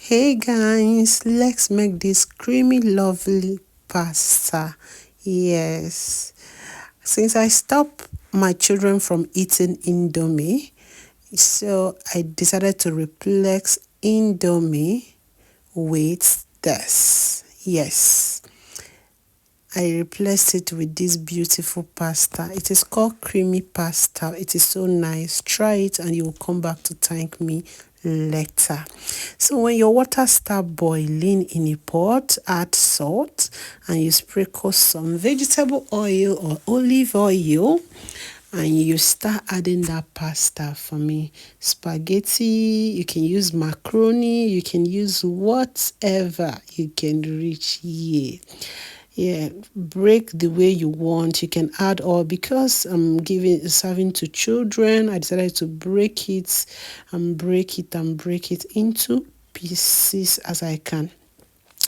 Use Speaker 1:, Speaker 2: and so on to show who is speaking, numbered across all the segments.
Speaker 1: Hey guys, let's make this creamy lovely pasta. Yes, since I stopped my children from eating Indomie, so I decided to replace Indomie with this. Yes, I replaced it with this beautiful pasta. It is called creamy pasta. It is so nice. Try it and you will come back to thank me later. So when your water start boiling in a pot, add salt and you sprinkle some vegetable oil or olive oil and you start adding that pasta for me. Spaghetti, you can use macaroni, you can use whatever you can reach here. Yeah, break the way you want. You can add, or because I'm serving to children, I decided to break it and break it and break it into pieces as I can.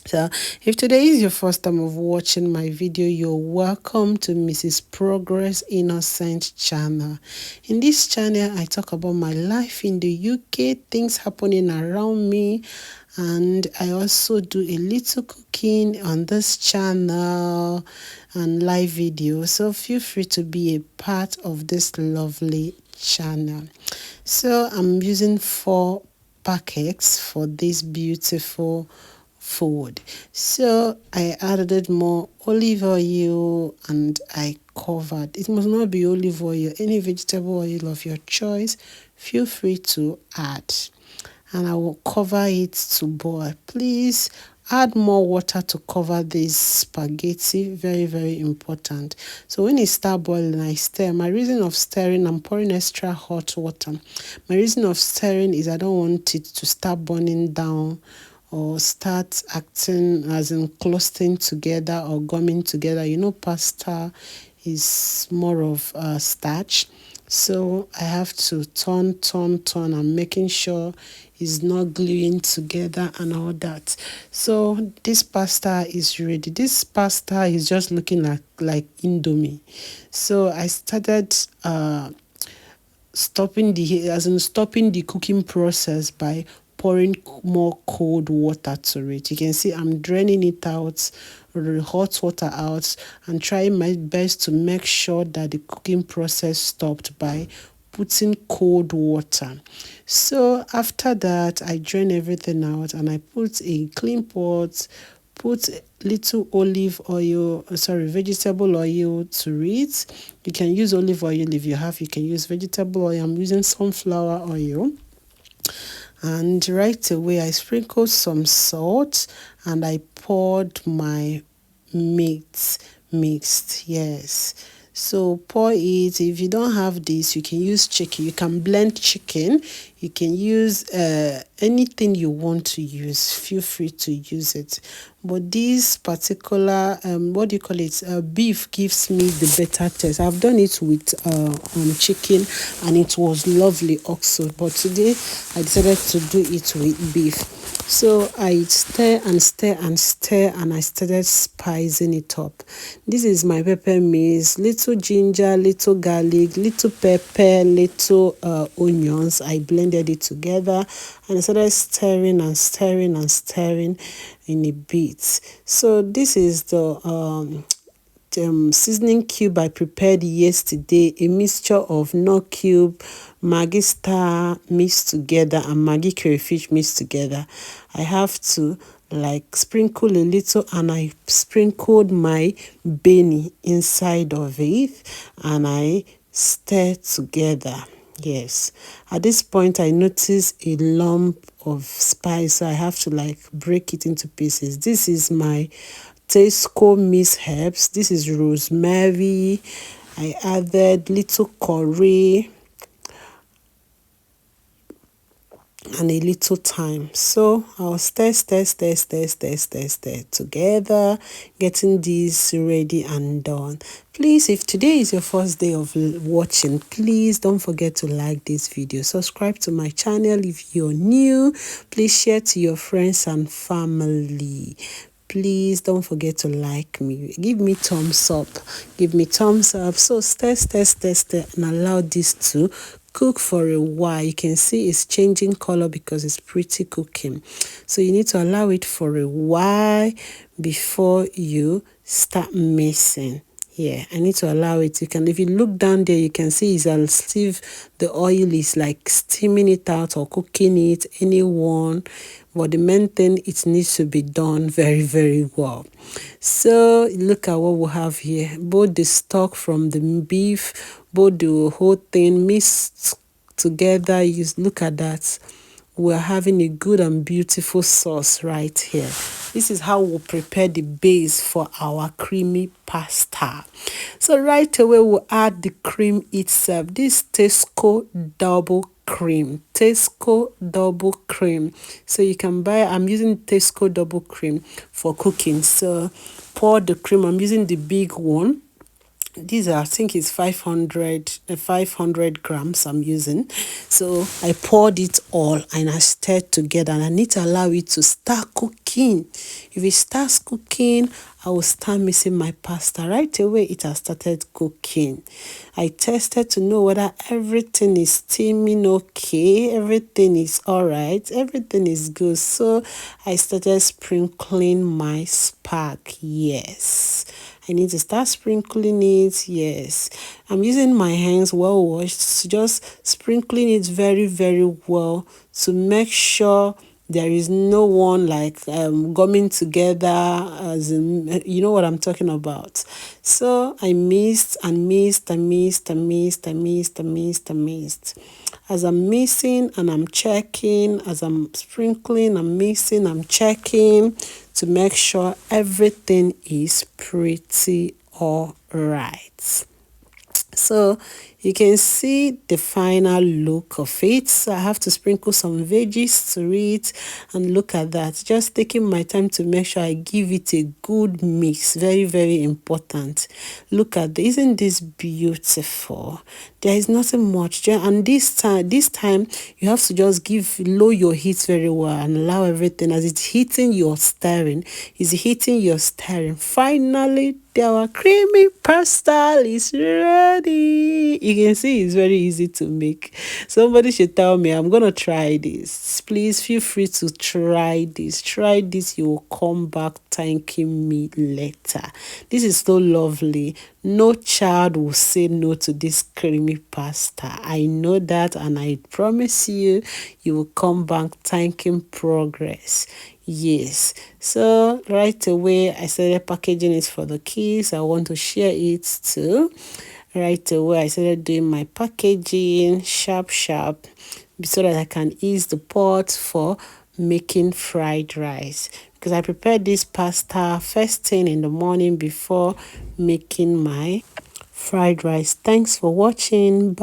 Speaker 1: So if today is your first time of watching my video, you're welcome to Mrs. Progress Innocent channel. In this channel, I talk about my life in the UK, things happening around me, and I also do a little cooking on this channel and live video. So feel free to be a part of this lovely channel. So I'm using 4 packets for this beautiful food. So I added more olive oil and I covered. It must not be olive oil, any vegetable oil of your choice, feel free to add. And I will cover it to boil. Please add more water to cover this spaghetti. Very, very important. So when it starts boiling, I stir. My reason of stirring, I'm pouring extra hot water. My reason of stirring is I don't want it to start burning down or start acting as in clustering together or gumming together. You know, pasta is more of starch. So I have to turn, and making sure it's not gluing together and all that. So this pasta is ready. This pasta is just looking like Indomie. So I started stopping the cooking process by pouring more cold water to it. You can see I'm draining it out, the hot water out, and trying my best to make sure that the cooking process stopped by putting cold water. So after that, I drain everything out and I put a clean pot, put little vegetable oil to it. You can use olive oil if you have, you can use vegetable oil. I'm using sunflower oil. And right away, I sprinkled some salt and I poured my meat mixed. Yes. So pour it. If you don't have this, you can use chicken. You can blend chicken. You can use anything you want to use. Feel free to use it. But this particular, beef gives me the better taste. I've done it with chicken and it was lovely also. But today, I decided to do it with beef. So I stir and stir and stir and I started spicing it up. This is my pepper mix, little ginger, little garlic, little pepper, little onions. I blended it together and I started stirring and stirring and stirring in a bit. So this is the seasoning cube I prepared yesterday, a mixture of Knorr cube, Maggi Star mixed together and Maggi crayfish mixed together. I have to sprinkle a little and I sprinkled my Benny inside of it and I stir together. Yes, at this point I notice a lump of spice, so I have to break it into pieces. This is my Tesco Miss Herbs. This is rosemary. I added little curry and a little thyme. So I'll stir together, getting this ready and done. Please, if today is your first day of watching, please don't forget to like this video. Subscribe to my channel if you're new. Please share to your friends and family. Please don't forget to like me. Give me thumbs up. Give me thumbs up. So stir and allow this to cook for a while. You can see it's changing color because it's pretty cooking. So you need to allow it for a while before you start mixing. Yeah, I need to allow it. You can, if you look down there, you can see it's as if the oil is like steaming it out or cooking it, anyone. But the main thing, it needs to be done very, very well. So look at what we have here. Both the stock from the beef, both the whole thing mixed together. You look at that. We're having a good and beautiful sauce right here. This is how we'll prepare the base for our creamy pasta. So right away we'll add the cream itself. This Tesco double cream. Tesco double cream. So you can buy, I'm using Tesco double cream for cooking. So pour the cream. I'm using the big one. These are, I think it's 500 grams I'm using. So I poured it all and I stirred together, and I need to allow it to start cooking. If it starts cooking, I will start mixing my pasta. Right away, it has started cooking. I tested to know whether everything is steaming okay, everything is all right, everything is good. So I started sprinkling my spark. Yes, I need to start sprinkling it. Yes, I'm using my hands well washed, just sprinkling it very, very well to make sure there is no one like gumming together, as in, you know what I'm talking about. So I mixed and mixed and mixed and mixed and mixed and mixed and mixed. As I'm mixing and I'm checking, as I'm sprinkling, I'm mixing, I'm checking to make sure everything is pretty all right. So you can see the final look of it. So I have to sprinkle some veggies to it, and look at that. Just taking my time to make sure I give it a good mix. Very, very important. Look at this. Isn't this beautiful? There is nothing much. And this time you have to just lower your heat very well and allow everything. As it's heating, you're stirring. It's heating, you're stirring. Finally, our creamy pasta is ready. You can see it's very easy to make. Somebody should tell me, I'm gonna try this. Please feel free to try this. Try this, you will come back thanking me later. This is so lovely. No child will say no to this creamy pasta. I know that, and I promise you, you will come back thanking progress. Yes, so right away I started packaging it for the kids. I want to share it too. Right away I started doing my packaging sharp so that I can ease the pot for making fried rice, because I prepared this pasta first thing in the morning before making my fried rice. Thanks for watching. Bye.